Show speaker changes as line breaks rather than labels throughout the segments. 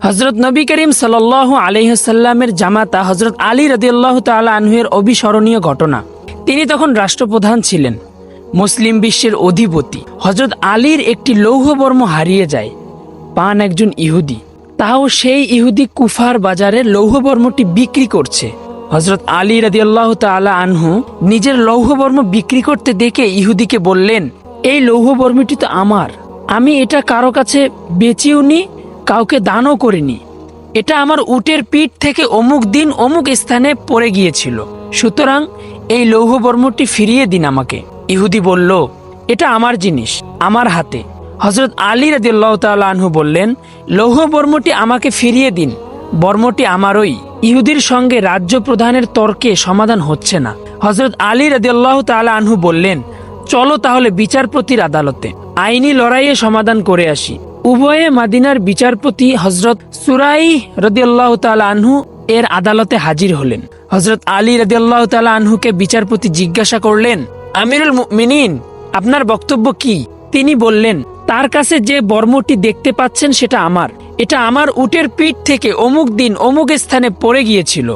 হযরত নবী করিম সাল্লাল্লাহু আলাইহি ওয়াসাল্লামের জামাতা হযরত আলী রাদিয়াল্লাহু তাআলা আনহু এর অবিস্মরণীয় ঘটনা। তিনি তখন রাষ্ট্রপ্রধান ছিলেন, মুসলিম বিশ্বের অধিপতি। হযরত আলীর একটি লৌহবর্ম হারিয়ে যায়, পান একজন ইহুদি, তাও সেই ইহুদি কুফার বাজারে লৌহবর্মটি বিক্রি করছে। হযরত আলী রাদিয়াল্লাহু তাআলা আনহু নিজের লৌহবর্ম বিক্রি করতে দেখে ইহুদিকে বললেন, এই লৌহবর্মটি তো আমার, আমি এটা কারো কাছে বেচিও নি, কাউকে দানও করিনি। এটা আমার উটের পিঠ থেকে অমুক দিন অমুক স্থানে পড়ে গিয়েছিল, সুতরাং এই লৌহবর্মটি ফিরিয়ে দিন আমাকে। ইহুদি বলল, এটা আমার জিনিস, আমার হাতে। হযরত আলী রাদিয়াল্লাহু তাআলা আনহু বললেন, লৌহবর্মটি আমাকে ফিরিয়ে দিন, বর্মটি আমারই। ইহুদির সঙ্গে রাজ্য প্রধানের তর্কে সমাধান হচ্ছে না। হযরত আলী রাদিয়াল্লাহু তাআলা আনহু বললেন, চলো তাহলে বিচারপতির আদালতে, আইনি লড়াইয়ে সমাধান করে আসি। উভয়ে মাদিনার বিচারপতি হযরত সুরাইহ রাদিয়াল্লাহু তাআলা আনহু এর আদালতে হাজির হলেন। হযরত আলী রাদিয়াল্লাহু তাআলা আনহুকে বিচারপতি জিজ্ঞাসা করলেন, আমিরুল মুমিনিন, আপনার বক্তব্য কি? তিনি বললেন, তার কাছে যে বর্মটি দেখতে পাচ্ছেন সেটা আমার, এটা আমার উটের পিঠ থেকে অমুক দিন অমুক স্থানে পড়ে গিয়েছিল।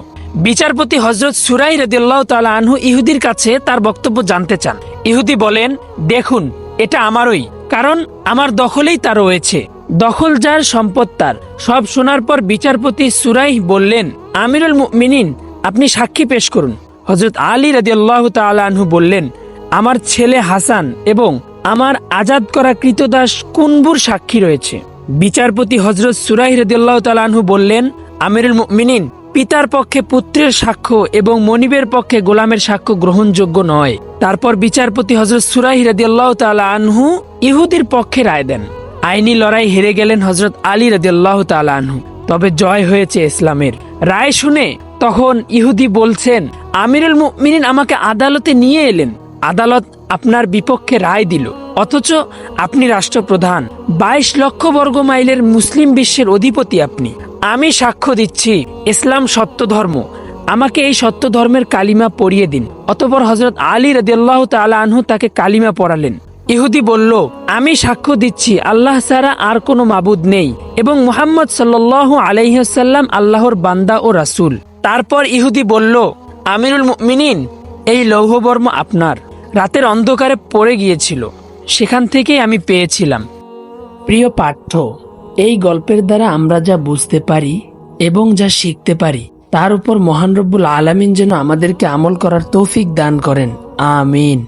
বিচারপতি হযরত সুরাইহ রাদিয়াল্লাহু তাআলা আনহু ইহুদির কাছে তার বক্তব্য জানতে চান। ইহুদি বলেন, দেখুন, এটা আমারই, কারণ আমার দখলেই তা রয়েছে, দখল যার সম্পদ তার। সব শোনার পর বিচারপতি সুরাইহ বললেন, আমিরুল মুমিনিন, আপনি সাক্ষী পেশ করুন। হযরত আলী রাদিয়াল্লাহু তাআলা আনহু বললেন, আমার ছেলে হাসান এবং আমার আজাদ করা কৃতদাস কুনবুর সাক্ষী রয়েছে। বিচারপতি হযরত সুরাইহ রাদিয়াল্লাহু তাআলা আনহু বললেন, আমিরুল মুমিনিন, পিতার পক্ষে পুত্রের সাক্ষ্য এবং মনিবের পক্ষে গোলামের সাক্ষ্য গ্রহণযোগ্য নয়। তারপর বিচারপতি হযরত সুরাইহ রাদিয়াল্লাহু তাআলা আনহু ইহুদির পক্ষে রায় দেন। আইনি লড়াই হেরে গেলেন হযরত আলী রাদিয়াল্লাহু তাআলা আনহু, তবে জয় হয়েছে ইসলামের। রায় শুনে তখন ইহুদি বলছেন, আমিরুল মুমিনিন আমাকে আদালতে নিয়ে এলেন, আদালত আপনার বিপক্ষে রায় দিল, অথচ আপনি রাষ্ট্রপ্রধান, 22 লক্ষ বর্গ মাইলের মুসলিম বিশ্বের অধিপতি আপনি। আমি সাক্ষ্য দিচ্ছি ইসলাম সত্য ধর্ম, আমাকে এই সত্য ধর্মের কালিমা পড়িয়ে দিন। অতঃপর হযরত আলী রাদিয়াল্লাহু তাআলা আনহু তাকে কালিমা পড়ালেন। ইহুদি বলল, আমি সাক্ষ্য দিচ্ছি আল্লাহ ছাড়া আর কোনো মাবুদ নেই এবং মুহাম্মদ সাল্লাল্লাহু আলাইহি ওয়াসাল্লাম আল্লাহর বান্দা ও রাসূল। তারপর ইহুদি বলল, আমিরুল মুমিনিন, এই লৌহবর্ম আপনার, রাতের অন্ধকারে পড়ে গিয়েছিল, সেখান থেকেই আমি পেয়েছিলাম। প্রিয় পাঠ্য, এই গল্পের দ্বারা আমরা যা বুঝতে পারি এবং যা শিখতে পারি তার উপর মহান রব্বুল আলামিন যেন আমাদেরকে আমল করার তৌফিক দান করেন। আমিন।